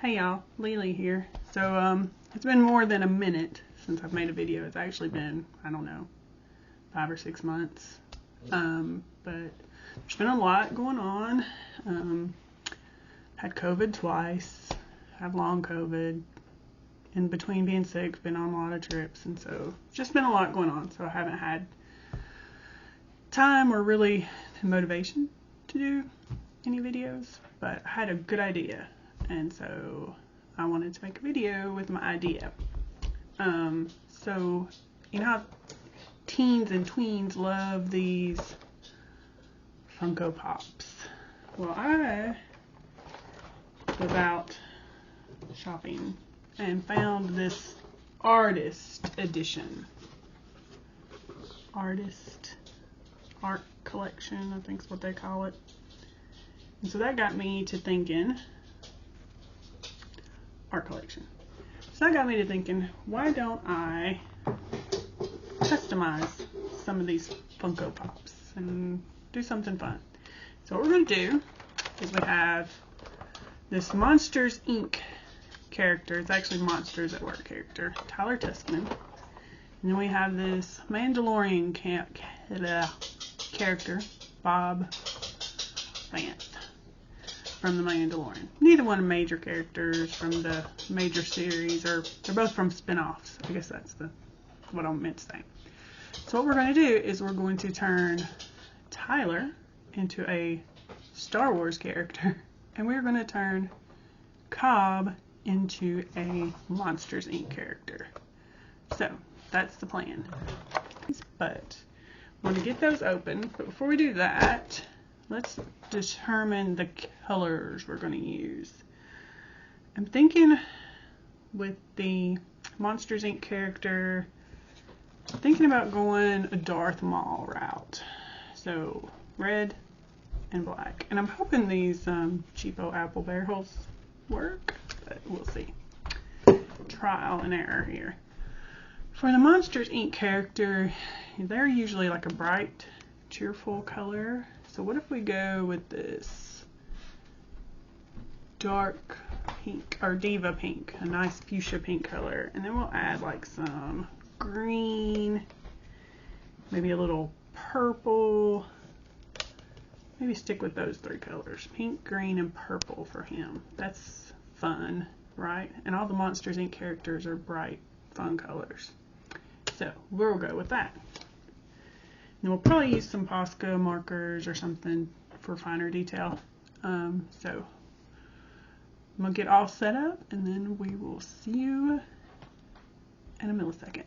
Hey y'all, Lily here. So it's been more than a minute since I've made a video. It's actually been, I don't know, 5 or 6 months. But there's been a lot going on. Had COVID twice, had long COVID. In between being sick, been on a lot of trips, and so just been a lot going on. So I haven't had time or really the motivation to do any videos, but I had a good idea. And so I wanted to make a video with my idea. So you know how teens and tweens love these Funko Pops? Well, I was out shopping and found this artist edition. Art collection, I think is what they call it. And so that got me to thinking, art collection. So that got me to thinking, why don't I customize some of these Funko Pops and do something fun? So what we're going to do is we have this Monsters Inc. character. It's actually Monsters at Work character, Tyler Tuskman. And then we have this Mandalorian character, Bob Vance, from the Mandalorian. Neither one are major characters from the major series, or they're both from spin-offs. I guess that's what I meant to say. So what we're going to do is we're going to turn Tyler into a Star Wars character, and we're going to turn Cobb into a Monsters Inc. character. So that's the plan. But we're going to get those open. But before we do that, let's determine the colors we're going to use. I'm thinking with the Monsters Inc. character, I'm thinking about going a Darth Maul route. So red and black. And I'm hoping these cheapo apple barrels work, but we'll see. Trial and error here. For the Monsters Inc. character, they're usually like a bright, cheerful color. So what if we go with this dark pink, or diva pink, a nice fuchsia pink color, and then we'll add like some green, maybe a little purple. Maybe stick with those 3 colors, pink, green, and purple for him. That's fun, right? And all the Monsters Inc. characters are bright, fun colors. So we'll go with that. And we'll probably use some Posca markers or something for finer detail. So I'm gonna get all set up, and then we will see you in a millisecond.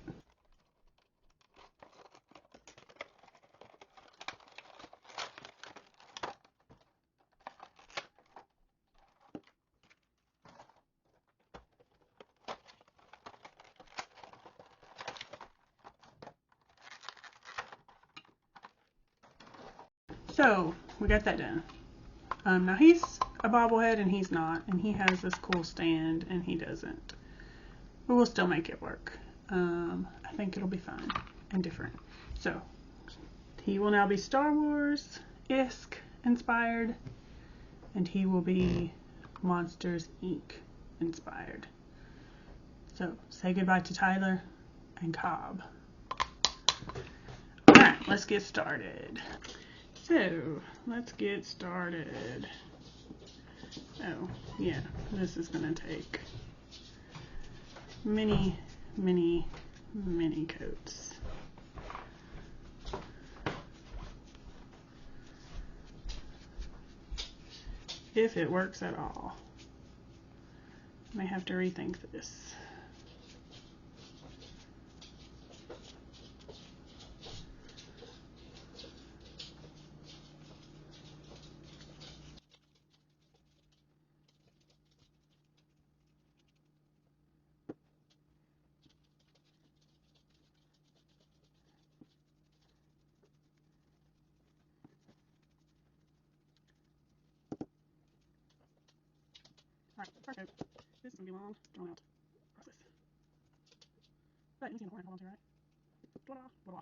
So we got that done. Now he's a bobblehead and he's not, and he has this cool stand and he doesn't. But we'll still make it work. I think it'll be fun and different. So he will now be Star Wars-esque inspired, and he will be Monsters Inc. inspired. So say goodbye to Tyler and Cobb. Alright, let's get started. So, let's get started. Oh, yeah, this is going to take many, many, many coats. If it works at all. I may have to rethink this. Alright, first coat. This is going to be a long, drawn out process. But you can see the corner, hold on to, right? Blah, blah, blah.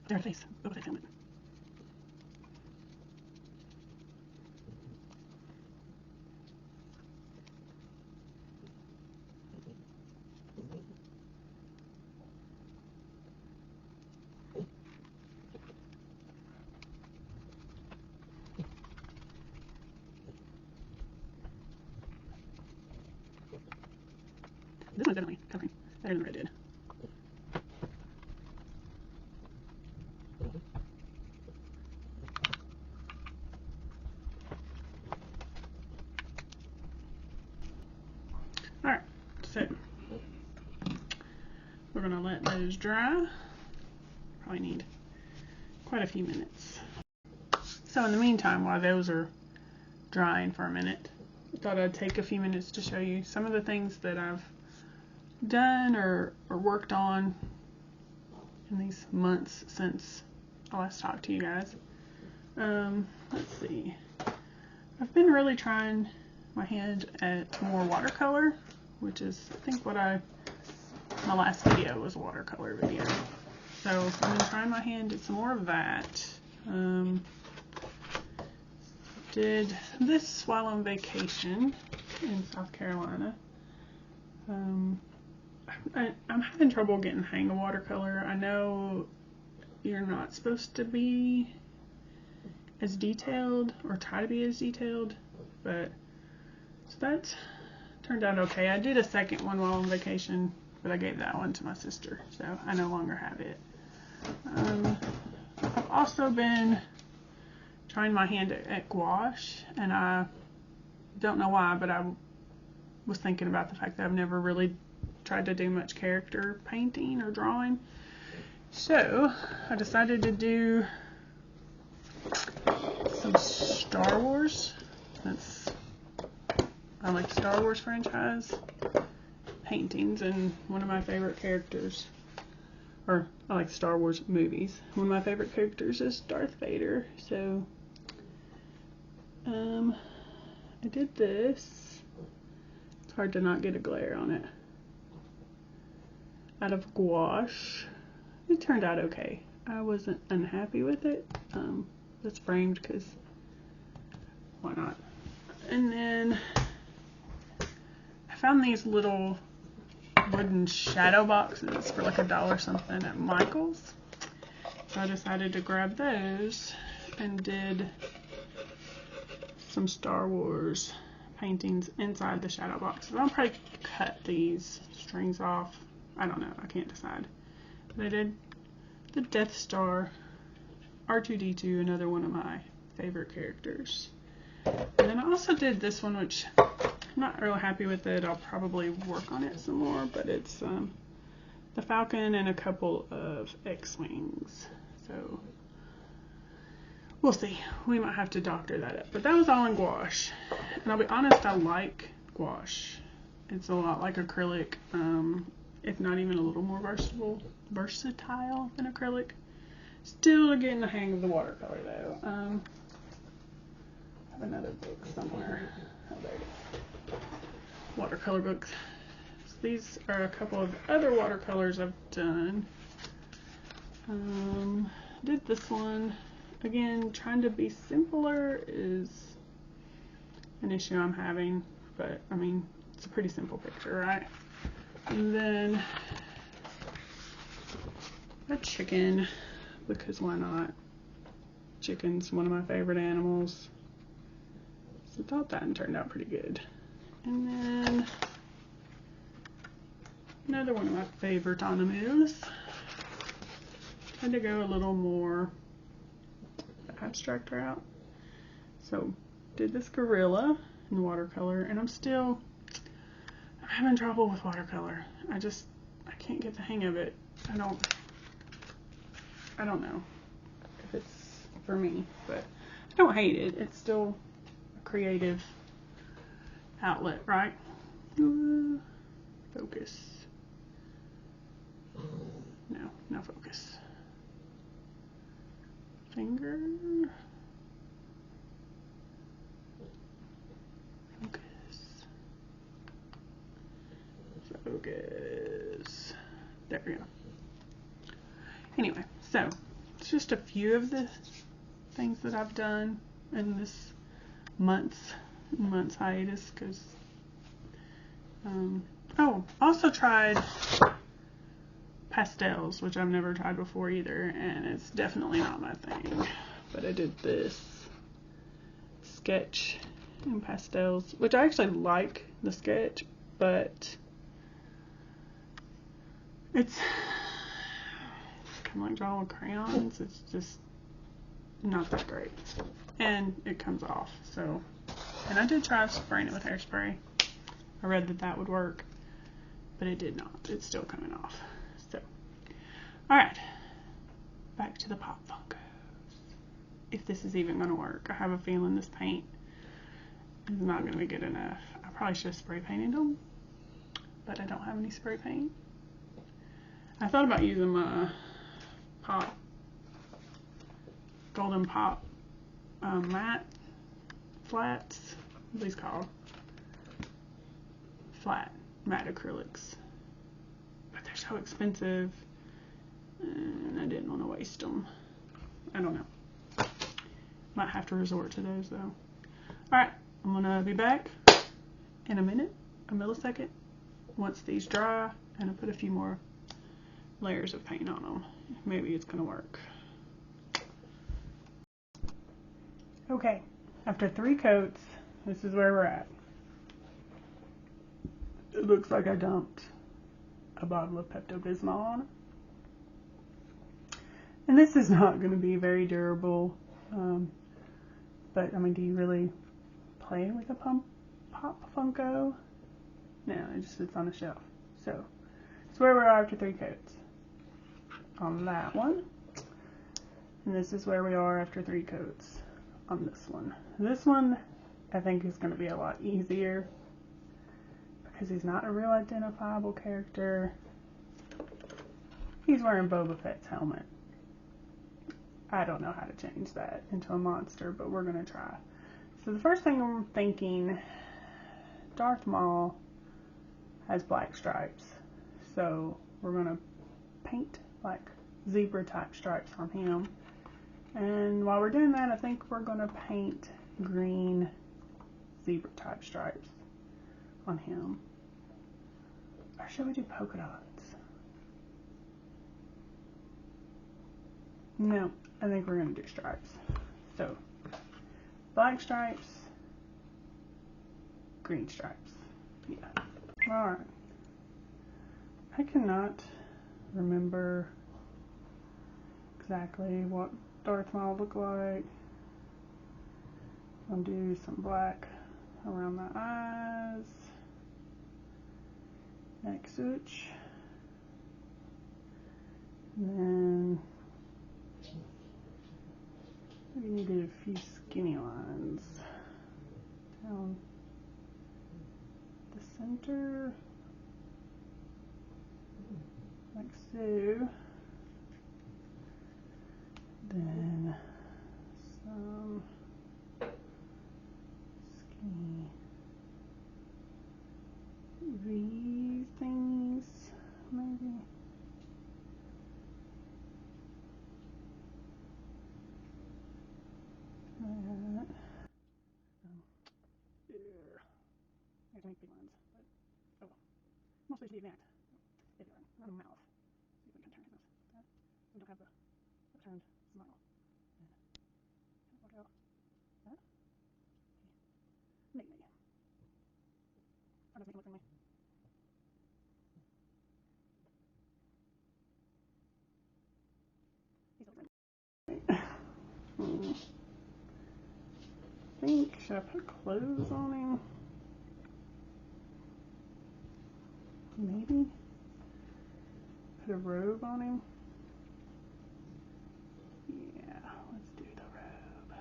their face. What was I filming? This one's definitely covering better than what I did. Alright, so we're going to let those dry. Probably need quite a few minutes. So in the meantime, while those are drying for a minute, I thought I'd take a few minutes to show you some of the things that I've done or worked on in these months since I last talked to you guys. Let's see. I've been really trying my hand at more watercolor, which is, I think, my last video was a watercolor video. So I've been trying my hand at some more of that. Did this while on vacation in South Carolina. I'm having trouble getting the hang of watercolor. I know you're not supposed to be as detailed or try to be as detailed, but so that turned out okay. I did a second one while on vacation, but I gave that one to my sister, so I no longer have it. I've also been trying my hand at gouache, and I don't know why, but I was thinking about the fact that I've never really tried to do much character painting or drawing. So I decided to do some Star Wars. I like Star Wars franchise paintings, and one of my favorite characters, or I like Star Wars movies. One of my favorite characters is Darth Vader. So I did this. It's hard to not get a glare on it. Out of gouache. It turned out okay. I wasn't unhappy with it. It's framed because why not? And then I found these little wooden shadow boxes for like $1 something at Michael's. So I decided to grab those and did some Star Wars paintings inside the shadow boxes. I'll probably cut these strings off. I don't know. I can't decide. But I did the Death Star, R2-D2, another one of my favorite characters. And then I also did this one, which I'm not real happy with it. I'll probably work on it some more, but it's the Falcon and a couple of X-Wings. So we'll see. We might have to doctor that up. But that was all in gouache. And I'll be honest, I like gouache. It's a lot like acrylic, if not even a little more versatile than acrylic. Still getting the hang of the watercolor though. I have another book somewhere. Oh, there it is. Watercolor books. So these are a couple of other watercolors I've done. Did this one. Again, trying to be simpler is an issue I'm having, but I mean, it's a pretty simple picture, right? And then a chicken, because why not? Chicken's one of my favorite animals. So I thought that one turned out pretty good. And then another one of my favorite animals. Tried to go a little more abstract route. So did this gorilla in watercolor, and I'm having trouble with watercolor. I can't get the hang of it. I don't know if it's for me, but I don't hate it. It's still a creative outlet, right? Focus. No focus. Finger. Focus. There we go. Anyway, so just a few of the things that I've done in this month's hiatus, because oh, also tried pastels, which I've never tried before either, and it's definitely not my thing. But I did this sketch in pastels, which I actually like the sketch, but it's kind of like drawing with crayons. It's just not that great, and it comes off. So, and I did try spraying it with hairspray. I read that that would work, but it did not. It's still coming off. So, alright, back to the Pop Funkos. If this is even going to work. I have a feeling this paint is not going to be good enough. I probably should have spray painted them, but I don't have any spray paint. I thought about using my Golden Pop matte flats. What are these called? Flat matte acrylics. But they're so expensive, and I didn't want to waste them. I don't know. Might have to resort to those though. Alright, I'm gonna be back in a minute, a millisecond, once these dry, and I put a few more layers of paint on them. Maybe it's gonna work. Okay, after 3 coats, this is where we're at. It looks like I dumped a bottle of Pepto-Bismol on it. And this is not going to be very durable. But, I mean, do you really play with a Pop Funko? No, it just sits on a shelf. So, it's where we are after 3 coats on that one. And this is where we are after 3 coats on this one. This one, I think, is going to be a lot easier, because he's not a real identifiable character. He's wearing Boba Fett's helmet. I don't know how to change that into a monster, but we're going to try. So the first thing I'm thinking, Darth Maul has black stripes. So we're going to paint like zebra type stripes on him. And while we're doing that, I think we're going to paint green zebra type stripes on him. Or should we do polka dots? No, I think we're going to do stripes. So, black stripes, green stripes. Yeah. Alright. I cannot remember exactly what Darth Maul looked like. I'll do some black around the eyes. Neck switch. And then we needed a few skinny lines down the center, like so. Then some skinny V things, maybe. That. There. I have to make big ones, but oh well. Mostly to be exact. If you're on a mouth. See if we can turn this. That. We don't have the turned smile. And look out. That. Maybe. How does it look for me? I think, should I put clothes on him? Maybe? Put a robe on him? Yeah, let's do the robe.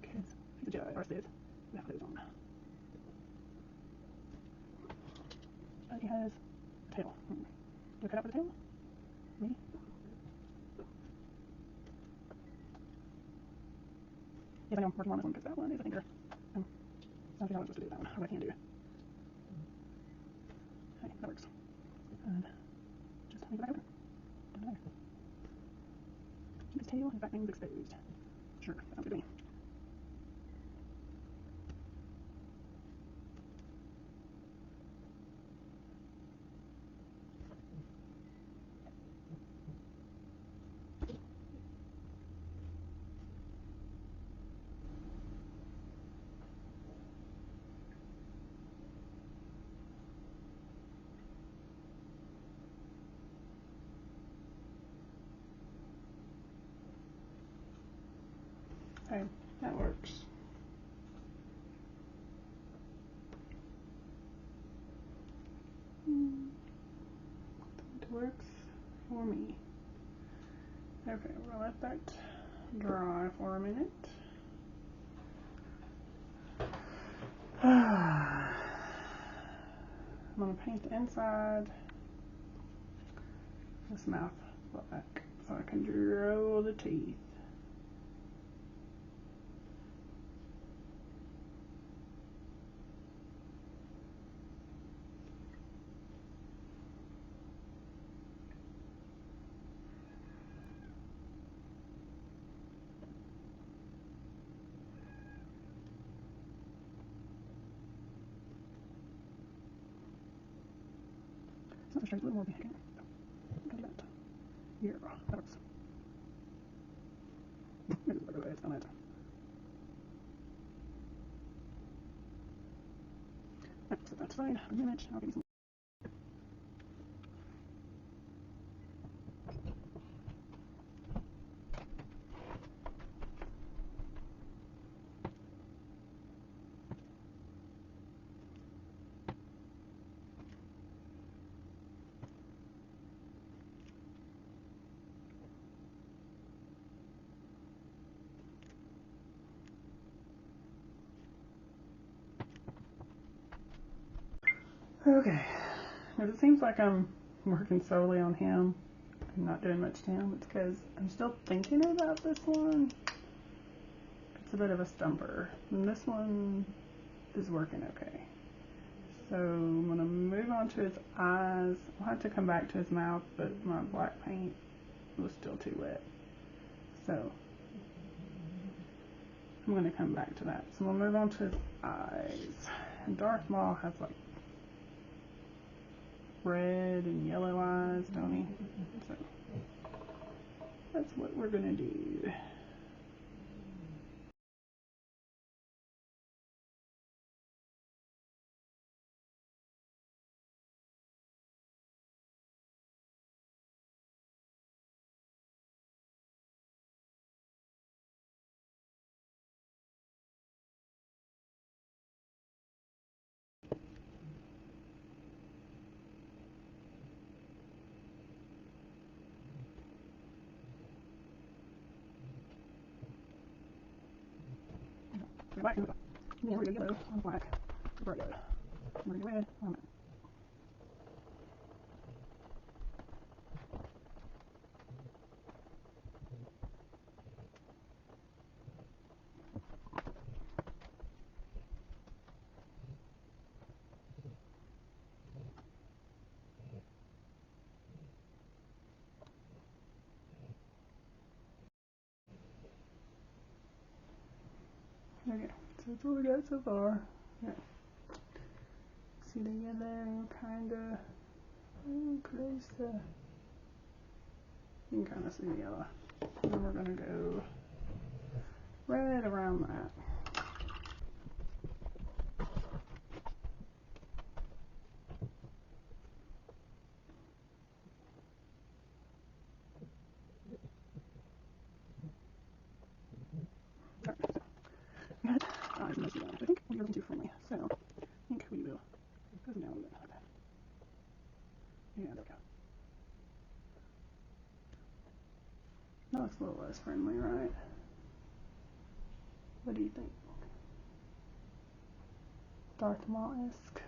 Okay, he's a Jedi, or Sith. We have clothes on. He has a tail. Do I cut out for the tail? Maybe? Yes, I know. I'm working on this one because that one is a finger. I don't think I was supposed to do that one. What I can do. Hey, that works. And Leave it open. Down there. Keep his tail, his back thing's exposed. Sure, sounds good to me. Okay, that works. It works for me. Okay, we're gonna let that dry for a minute. I'm gonna paint the inside this mouth black so I can draw the teeth. It's not straight, a little more behind. Look at that. Yeah, that works. Maybe it's better way it's on it. So that's fine. A minute. I'll give you some. Okay. If it seems like I'm working solely on him and not doing much to him, it's because I'm still thinking about this one. It's a bit of a stumper. And this one is working okay. So I'm going to move on to his eyes. I'll have to come back to his mouth, but my black paint was still too wet. So I'm going to come back to that. So we'll move on to his eyes. And Darth Maul has like red and yellow eyes, don't he? So that's what we're going to do. Black and yeah, we're gonna yellow on black. Bright yellow. We're gonna red on it. Okay, so that's what we got so far. Yeah. See the yellow kinda close to, you can kinda see the yellow. And then we're gonna go red around that. Good. I think we're looking too friendly, so I think we will put them down a little bit like that. Yeah, there we go. That looks a little less friendly, right? What do you think? Darth Maul-esque.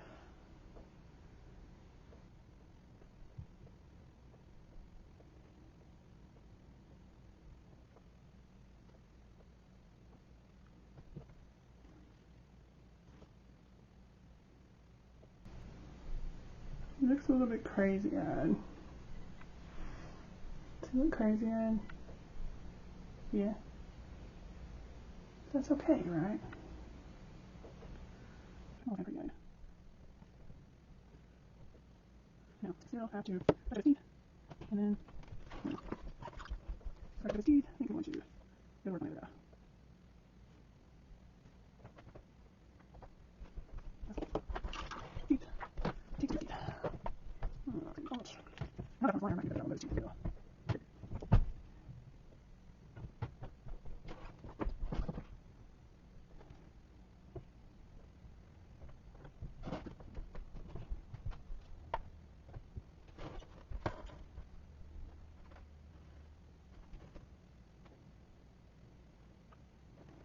It looks a little bit crazy-eyed. look crazy red. Yeah. That's okay, right? Okay, pretty good. Now, still have to brush his teeth, and then brush his teeth. I think we want you to go work on it. Teeth. Teeth, teeth. Oh, gosh. Not that much longer, I might get it on those teeth. Go.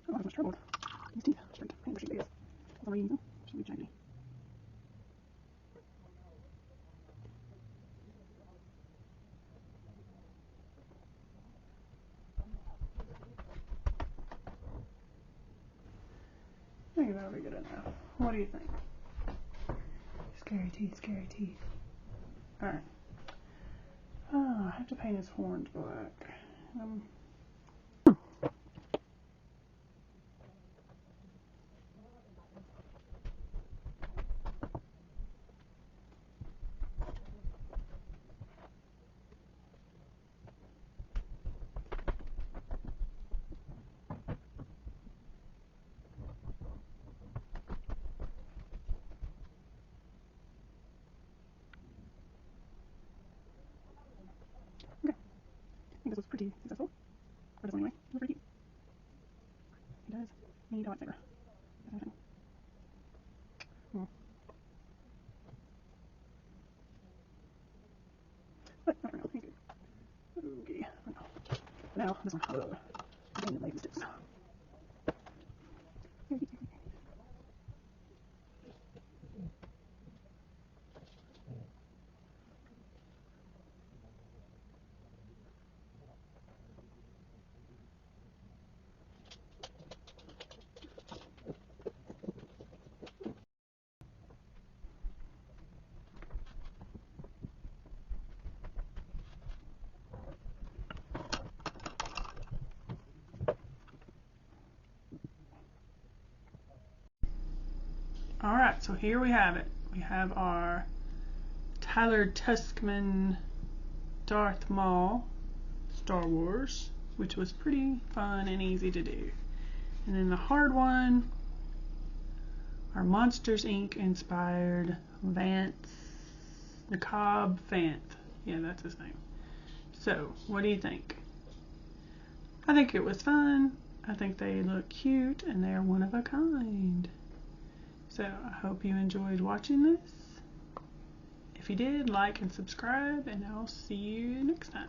Oh, I was much troubled. These teeth straight. I ain't brushing these. For some reason, should be shiny. I think that'll be good enough. What do you think? Scary teeth, scary teeth. Alright. Oh, I have to paint his horns black. Okay. I think this was pretty successful. For this one anyway. It was pretty cute. He does need a lightsaber. But not for now. He's good. Okay. Now, this one. And the sticks. Alright, so here we have it. We have our Tyler Tuskman Darth Maul Star Wars, which was pretty fun and easy to do. And then the hard one, our Monsters Inc. inspired Vance, the Cobb Vanth. Yeah, that's his name. So, what do you think? I think it was fun. I think they look cute and they're one of a kind. So I hope you enjoyed watching this. If you did, like and subscribe, and I'll see you next time.